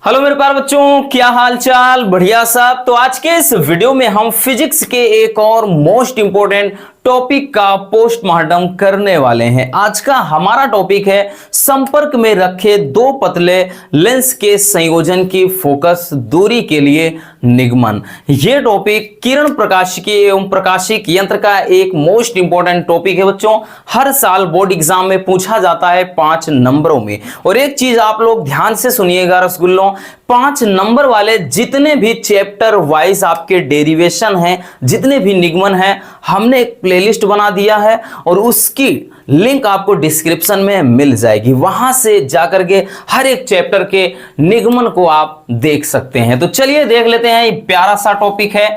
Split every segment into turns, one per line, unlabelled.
Hello मेरे प्यारे बच्चों, क्या हाल चाल? बढ़िया साहब। तो आज के इस वीडियो में हम फिजिक्स के एक और मोस्ट इंपॉर्टेंट टॉपिक का पोस्टमार्टम करने वाले हैं। आज का हमारा टॉपिक है संपर्क में रखे दो पतले लेंस के संयोजन की फोकस दूरी के लिए निगमन। यह टॉपिक किरण प्रकाशिकी एवं प्रकाशिक यंत्र का एक मोस्ट इंपॉर्टेंट टॉपिक है बच्चों। हर साल बोर्ड एग्जाम में पूछा जाता है 5 नंबरों में। और एक चीज आप लोग ध्यान से सुनिएगा रसगुल्लों, 5 नंबर वाले जितने भी चैप्टर वाइज आपके डेरिवेशन हैं, जितने भी निगमन हैं, हमने एक प्लेलिस्ट बना दिया है और उसकी लिंक आपको डिस्क्रिप्शन में मिल जाएगी। वहां से जाकर के हर एक चैप्टर के निगमन को आप देख सकते हैं। तो चलिए देख लेते हैं। ये प्यारा सा टॉपिक है,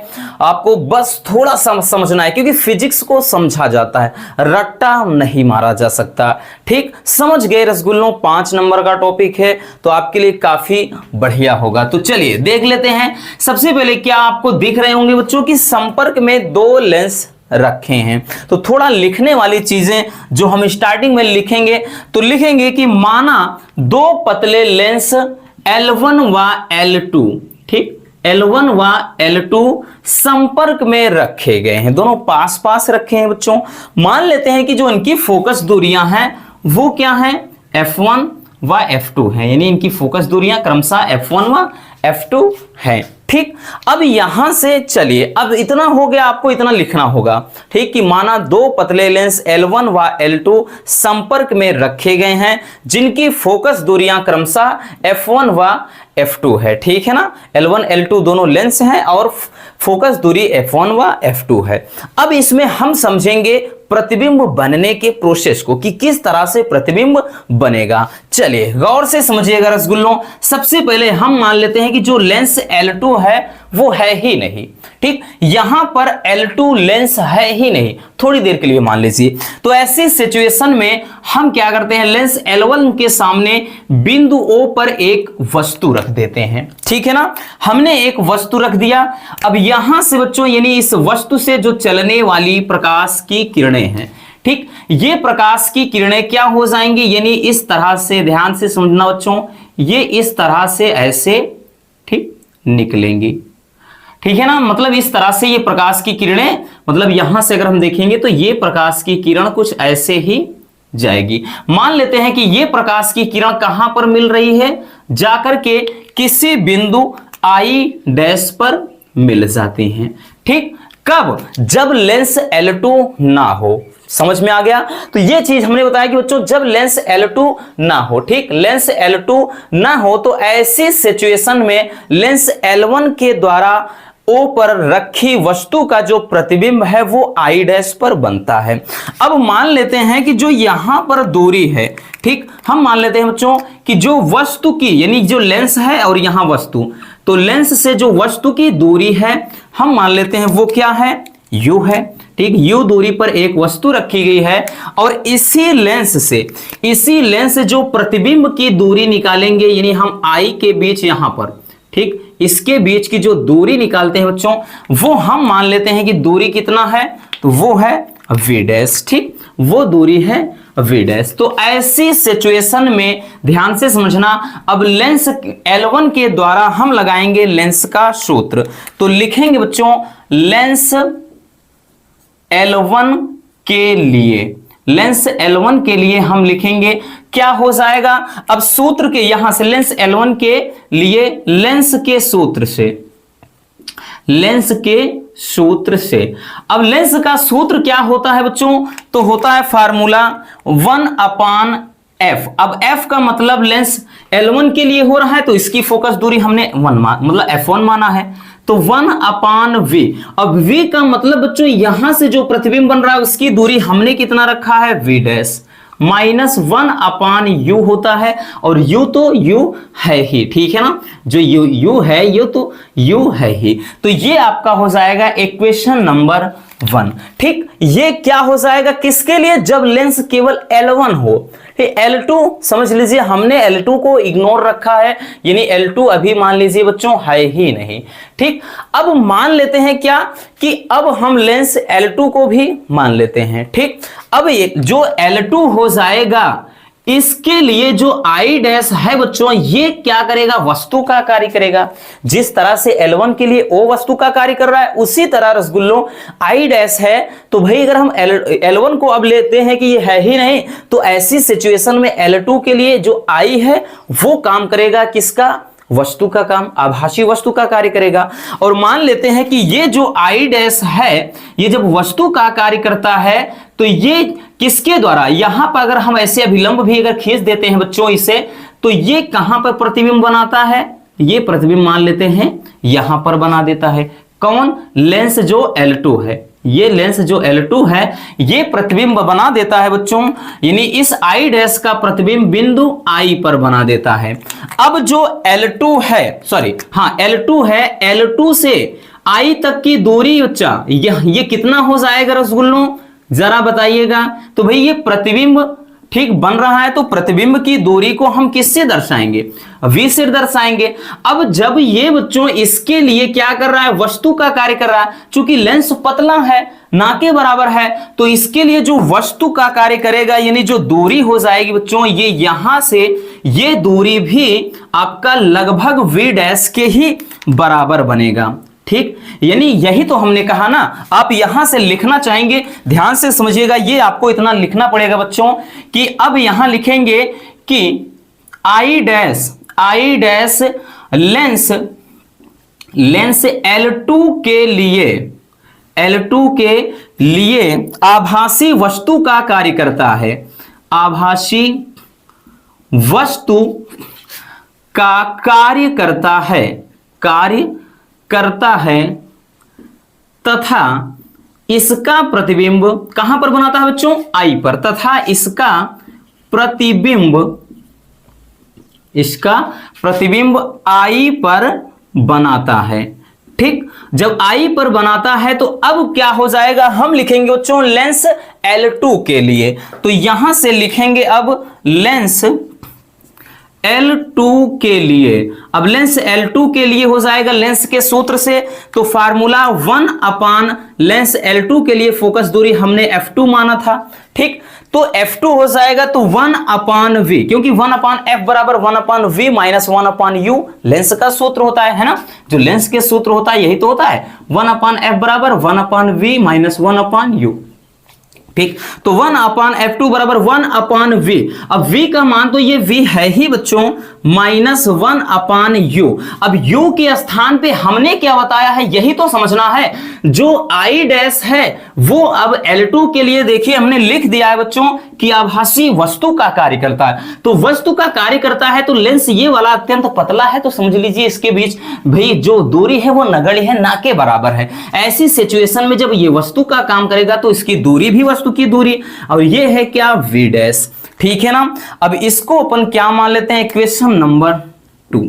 आपको बस थोड़ा समझना है, क्योंकि फिजिक्स को समझा जाता है, रट्टा नहीं मारा जा सकता। ठीक समझ गए रसगुल्लों? 5 नंबर का टॉपिक है तो आपके लिए काफी बढ़िया होगा। तो चलिए देख लेते हैं। सबसे पहले क्या आपको दिख रहे होंगे बच्चों कि संपर्क में दो लेंस रखे हैं। तो थोड़ा लिखने वाली चीजें जो हम स्टार्टिंग में लिखेंगे, तो लिखेंगे कि माना दो पतले लेंस L1 व L2, ठीक, L1 व L2 संपर्क में रखे गए हैं, दोनों पास पास रखे हैं बच्चों। मान लेते हैं कि जो इनकी फोकस दूरियां हैं वो क्या हैं, F1 व F2 है, यानी इनकी फोकस दूरियां क्रमशः F1 व F2 है। ठीक, अब यहां से चलिए, अब इतना हो गया, आपको इतना लिखना होगा, ठीक, कि माना दो पतले लेंस L1 व L2 संपर्क में रखे गए हैं जिनकी फोकस दूरियां क्रमशः F1 व F2 है। ठीक है ना, L1 L2 दोनों लेंस हैं और फोकस दूरी F1 व F2 है। अब इसमें हम समझेंगे प्रतिबिंब बनने के प्रोसेस को, कि किस तरह से प्रतिबिंब बनेगा। चलिए गौर से समझिएगा रसगुल्लों। सबसे पहले हम मान लेते हैं कि जो लेंस L2 है वो है ही नहीं, ठीक, यहां पर L2 लेंस है ही नहीं, थोड़ी देर के लिए मान लीजिए। तो ऐसी सिचुएशन में हम क्या करते हैं, लेंस L1 के सामने बिंदु O पर एक वस्तु रख देते हैं। ठीक है ना, हमने एक वस्तु रख दिया। अब यहां से बच्चों, यानी इस वस्तु से जो चलने वाली प्रकाश की किरणें हैं, ठीक, ये प्रकाश की किरणें क्या हो जाएंगी, यानी इस तरह से, ध्यान से समझना बच्चों, ये इस तरह से ऐसे, ठीक, निकलेंगी। ठीक है ना, मतलब इस तरह से ये प्रकाश की किरणें, मतलब यहां से अगर हम देखेंगे तो ये प्रकाश की किरण कुछ ऐसे ही जाएगी। मान लेते हैं कि ये प्रकाश की किरण कहां पर मिल रही है, जाकर के किसी बिंदु I डैश पर मिल जाती हैं। ठीक, कब? जब लेंस L2 ना हो। समझ में आ गया? तो ये चीज हमने बताया कि बच्चों जब लेंस L2 ना हो, ठीक, लेंस L2 ना हो तो ऐसी सिचुएशन में लेंस L1 के द्वारा O पर रखी वस्तु का जो प्रतिबिंब है वो I डैश पर बनता है। अब मान लेते हैं कि जो यहां पर दूरी है, ठीक, हम मान लेते हैं बच्चों कि जो वस्तु की, यानी जो लेंस है और यहां वस्तु, तो लेंस से जो वस्तु की दूरी है हम मान लेते हैं वो क्या है, U है। ठीक, U दूरी पर एक वस्तु रखी गई है और इसी लेंस से जो प्रतिबिंब की दूरी निकालेंगे, यानी हम I के बीच यहां पर, ठीक, इसके बीच की जो दूरी निकालते हैं बच्चों, वो हम मान लेते हैं कि दूरी कितना है, तो वो है V डैश। ठीक, वो दूरी है V डैश। तो ऐसी सिचुएशन में ध्यान से समझना, अब लेंस L1 के द्वारा हम लगाएंगे लेंस का सूत्र। तो लिखेंगे बच्चों लेंस L1 के लिए, लेंस L1 के लिए हम लिखेंगे क्या हो जाएगा, अब सूत्र के यहां से लेंस L1 के लिए लेंस के सूत्र से, अब लेंस का सूत्र क्या होता है बच्चों, तो होता है फार्मूला 1/f। अब f का मतलब लेंस L1 के लिए हो रहा है तो इसकी फोकस दूरी हमने मतलब F1 माना है, तो 1/v। अब v का मतलब बच्चों यहां से जो प्रतिबिंब बन रहा है उसकी दूरी हमने कितना रखा है, v डैश, -1/u होता है, और u तो u है ही। ठीक है ना, जो u है ये तो u है ही। तो ये आपका हो जाएगा इक्वेशन नंबर 1। ठीक, ये क्या हो जाएगा किसके लिए, जब लेंस केवल L1 हो। L2 समझ लीजिए, हमने L2 को इग्नोर रखा है, यानी L2 अभी मान लीजिए बच्चों है ही नहीं। ठीक, अब मान लेते हैं क्या कि अब हम लेंस L2 को भी मान लेते हैं। ठीक, अब ये जो L2 हो जाएगा इसके लिए जो आई डैश है बच्चों, ये क्या करेगा, वस्तु का कार्य करेगा। जिस तरह से L1 के लिए O वस्तु का कार्य कर रहा है, उसी तरह रसगुल्लों आई डैश है। तो भाई अगर हम L1 को अब लेते हैं कि ये है ही नहीं, तो ऐसी सिचुएशन में L2 के लिए जो I है वो काम करेगा किसका, वस्तु का काम, आभासी वस्तु का कार्य करेगा। और मान लेते हैं कि ये जो आई डैश है, ये जब वस्तु का कार्य करता है तो ये किसके द्वारा, यहां पर अगर हम ऐसे अभिलंब भी अगर खींच देते हैं बच्चों इसे, तो ये कहां पर प्रतिबिंब बनाता है, ये प्रतिबिंब मान लेते हैं यहां पर बना देता है। कौन, लेंस जो L2 है, ये लेंस जो L2 है ये प्रतिबिंब बना देता है बच्चों, यानी इस आई डैश का प्रतिबिंब बिंदु I पर बना देता है। अब जो L2 है, सॉरी हाँ L2 है, L2 से I तक की दूरी बच्चा ये कितना हो जाएगा रसगुल्लों, जरा बताइएगा। तो भाई ये प्रतिबिंब ठीक बन रहा है, तो प्रतिबिंब की दूरी को हम किससे दर्शाएंगे, V से दर्शाएंगे। अब जब ये बच्चों इसके लिए क्या कर रहा है, वस्तु का कार्य कर रहा है, चूंकि लेंस पतला है, ना के बराबर है, तो इसके लिए जो वस्तु का कार्य करेगा, यानी जो दूरी हो जाएगी बच्चों, ये यहां से ये दूरी भी आपका लगभग V डैश के ही बराबर बनेगा। ठीक, यानी यही तो हमने कहा ना। आप यहां से लिखना चाहेंगे, ध्यान से समझिएगा, ये आपको इतना लिखना पड़ेगा बच्चों कि अब यहां लिखेंगे कि आई डैश लेंस L2 के लिए आभासी वस्तु का कार्य करता है, आभासी वस्तु का कार्य करता है तथा इसका प्रतिबिंब कहां पर बनाता है बच्चों, I पर, तथा इसका प्रतिबिंब I पर बनाता है। ठीक, जब I पर बनाता है तो अब क्या हो जाएगा, हम लिखेंगे बच्चों लेंस L2 के लिए, तो यहां से लिखेंगे अब लेंस L2 के लिए। अब लेंस L2 के लिए हो जाएगा लेंस के सूत्र से, तो फार्मूला 1 अपान लेंस L2 के लिए फोकस दूरी हमने F2 माना था। ठीक, तो F2 हो जाएगा तो 1 अपान V, क्योंकि 1 अपान F बराबर 1 अपान V माइनस 1 अपान U लेंस का सूत्र होता है ना, जो लेंस के सूत्र होता है यही तो होता है, 1 अपान F बराबर 1 अपान V माइनस 1 अपान U। ठीक, तो 1 अपान F2 बराबर 1 अपान V। अब V का मान तो ये V है ही बच्चों, माइनस 1 अपान U। अब U के स्थान पे हमने क्या बताया है, यही तो समझना है। जो I डैश है वो अब L2 के लिए देखिए हमने लिख दिया है बच्चों कि आभासी वस्तु का कार्य करता है। तो वस्तु का कार्य करता है तो लेंस ये वाला अत्यंत पतला है, तो समझ लीजिए इसके बीच भाई जो दूरी है वो नगण्य है, ना के बराबर है। ऐसी सिचुएशन में जब ये वस्तु का काम करेगा तो इसकी दूरी भी वस्तु की दूरी, और ये है क्या, V डैश। ठीक है ना, अब इसको अपन क्या मान लेते हैं, इक्वेशन नंबर 2।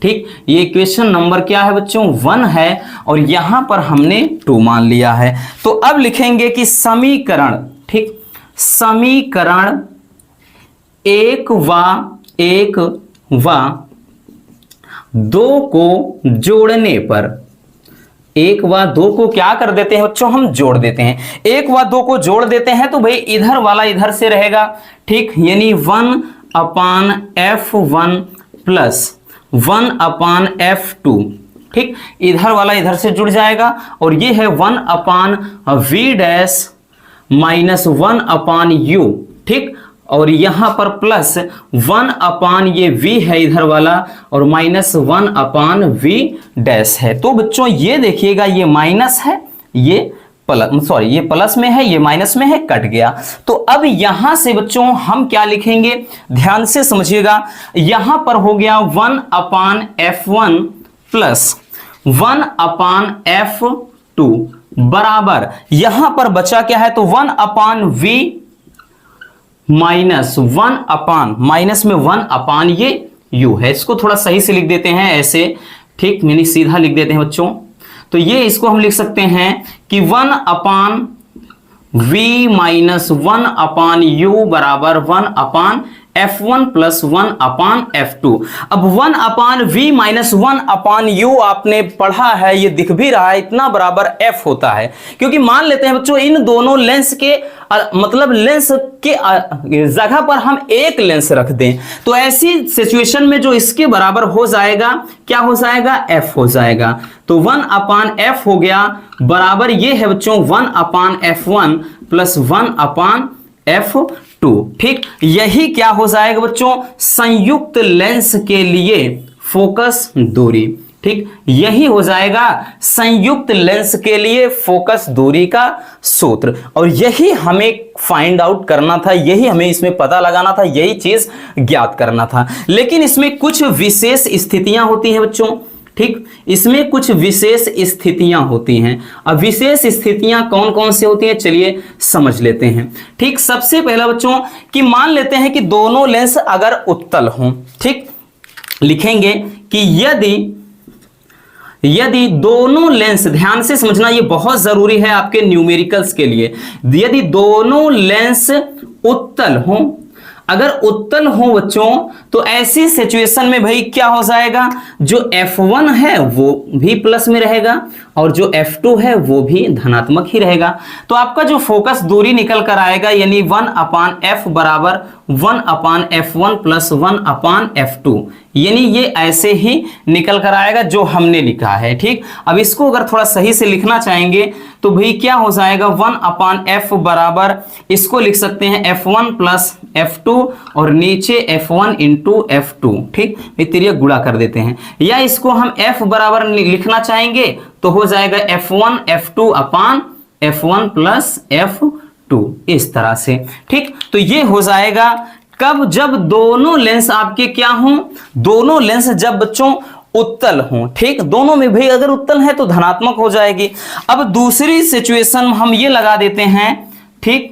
ठीक, ये इक्वेशन नंबर क्या है बच्चों, 1 है, और यहां पर हमने 2 मान लिया है। तो अब लिखेंगे कि समीकरण, ठीक, समीकरण 1 व 2 को जोड़ने पर, 1 व 2 को क्या कर देते हैं बच्चों, हम जोड़ देते हैं। 1 व 2 को जोड़ देते हैं तो भाई इधर वाला इधर से रहेगा। ठीक, यानी 1 अपान F1 प्लस 1 अपान F2। ठीक, इधर वाला इधर से जुड़ जाएगा, और ये है 1 अपान V डैश माइनस 1 अपान U। ठीक, और यहां पर प्लस 1 अपान ये V है इधर वाला, और माइनस 1 अपान V डैश है। तो बच्चों ये देखिएगा, ये माइनस है, ये प्लस, सॉरी ये प्लस में है, ये माइनस में है, कट गया। तो अब यहां से बच्चों हम क्या लिखेंगे, ध्यान से समझिएगा, यहां पर हो गया 1 अपान F1 प्लस 1 अपान F2 बराबर, यहां पर बचा क्या है, तो 1 अपान V माइनस 1 अपान, माइनस में 1 अपान ये U है। इसको थोड़ा सही से लिख देते हैं ऐसे, ठीक, यानी सीधा लिख देते हैं बच्चों। तो ये इसको हम लिख सकते हैं कि 1 अपान V माइनस 1 अपान U बराबर 1 अपान F1 प्लस 1 अपान F2। अब 1 अपान V माइनस 1 अपान U आपने पढ़ा है, ये दिख भी रहा है, इतना बराबर F होता है। क्योंकि मान लेते हैं बच्चों इन दोनों लेंस के मतलब लेंस के जगह पर हम एक लेंस रख दें, तो ऐसी सिचुएशन में जो इसके बराबर हो जाएगा, क्या हो जाएगा, F हो जाएगा। तो 1 अपान F हो गया, बराबर ये है बच्चों 1 अपान F1 प्लस 1 अपान F2। ठीक, यही क्या हो जाएगा बच्चों, संयुक्त लेंस के लिए फोकस दूरी। ठीक, यही हो जाएगा संयुक्त लेंस के लिए फोकस दूरी का सूत्र, और यही हमें फाइंड आउट करना था, यही हमें इसमें पता लगाना था, यही चीज ज्ञात करना था। लेकिन इसमें कुछ विशेष स्थितियां होती हैं बच्चों। ठीक, इसमें कुछ विशेष स्थितियां होती हैं। अब विशेष स्थितियां कौन कौन सी होती हैं, चलिए समझ लेते हैं। ठीक, सबसे पहला बच्चों कि मान लेते हैं कि दोनों लेंस अगर उत्तल हों। ठीक, लिखेंगे कि यदि दोनों लेंस, ध्यान से समझना, ये बहुत जरूरी है आपके न्यूमेरिकल्स के लिए, यदि दोनों लेंस उत्तल हों, अगर उत्तल हो बच्चों, तो ऐसी सिचुएशन में भाई क्या हो जाएगा, जो F1 है वो भी प्लस में रहेगा और जो F2 है वो भी धनात्मक ही रहेगा। तो आपका जो फोकस दूरी निकल कर आएगा, यानी 1 अपान F बराबर 1 अपान F1 प्लस 1 अपान F2, यानी ये ऐसे ही निकल कर आएगा जो हमने लिखा है। ठीक, अब इसको अगर थोड़ा सही से लिखना चाहेंगे तो भाई क्या हो जाएगा, 1 अपान F बराबर, इसको लिख सकते हैं F1 प्लस F2 और नीचे F1 इंटू F2। ठीक, तिरिया गुणा कर देते हैं, या इसको हम F बराबर लिखना चाहेंगे तो हो जाएगा F1 F2 अपान F1 प्लस F2, इस तरह से। ठीक, तो ये हो जाएगा कब, जब दोनों लेंस आपके क्या हों, दोनों लेंस जब बच्चों उत्तल हों। ठीक, दोनों में भाई अगर उत्तल है तो धनात्मक हो जाएगी। अब दूसरी सिचुएशन हम ये लगा देते हैं। ठीक,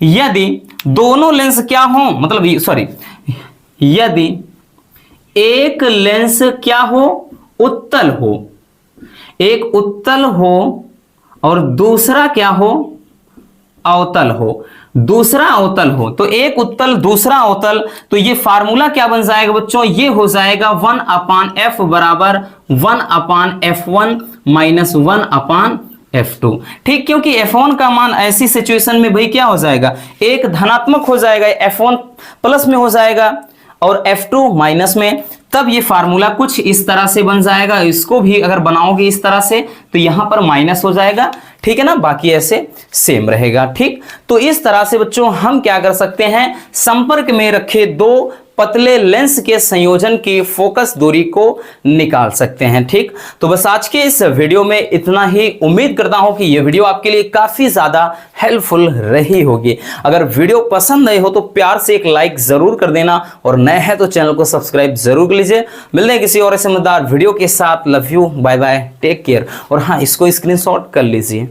यदि दोनों लेंस क्या हों, मतलब सॉरी, यदि एक लेंस क्या हो, उत्तल हो, एक उत्तल हो और दूसरा क्या हो, अवतल हो, दूसरा अवतल हो, तो एक उत्तल दूसरा अवतल, तो ये फार्मूला क्या बन जाएगा बच्चों, ये हो जाएगा 1 अपान F बराबर 1 अपान F1 माइनस 1 अपान F2। ठीक, क्योंकि F1 का मान ऐसी सिचुएशन में भाई क्या हो जाएगा, एक धनात्मक हो जाएगा, F1 प्लस में हो जाएगा और F2 माइनस में, तब ये फार्मूला कुछ इस तरह से बन जाएगा। इसको भी अगर बनाओगे इस तरह से तो यहां पर माइनस हो जाएगा। ठीक है ना, बाकी ऐसे सेम रहेगा। ठीक, तो इस तरह से बच्चों हम क्या कर सकते हैं, संपर्क में रखे दो पतले लेंस के संयोजन की फोकस दूरी को निकाल सकते हैं। ठीक, तो बस आज के इस वीडियो में इतना ही। उम्मीद करता हूं कि यह वीडियो आपके लिए काफी ज्यादा हेल्पफुल रही होगी। अगर वीडियो पसंद आई हो तो प्यार से एक लाइक जरूर कर देना, और नए हैं तो चैनल को सब्सक्राइब जरूर कर लीजिए। मिलते हैं किसी और ऐसे मजेदार वीडियो के साथ। Love you, bye bye, take care. और हाँ, इसको स्क्रीनशॉट कर लीजिए।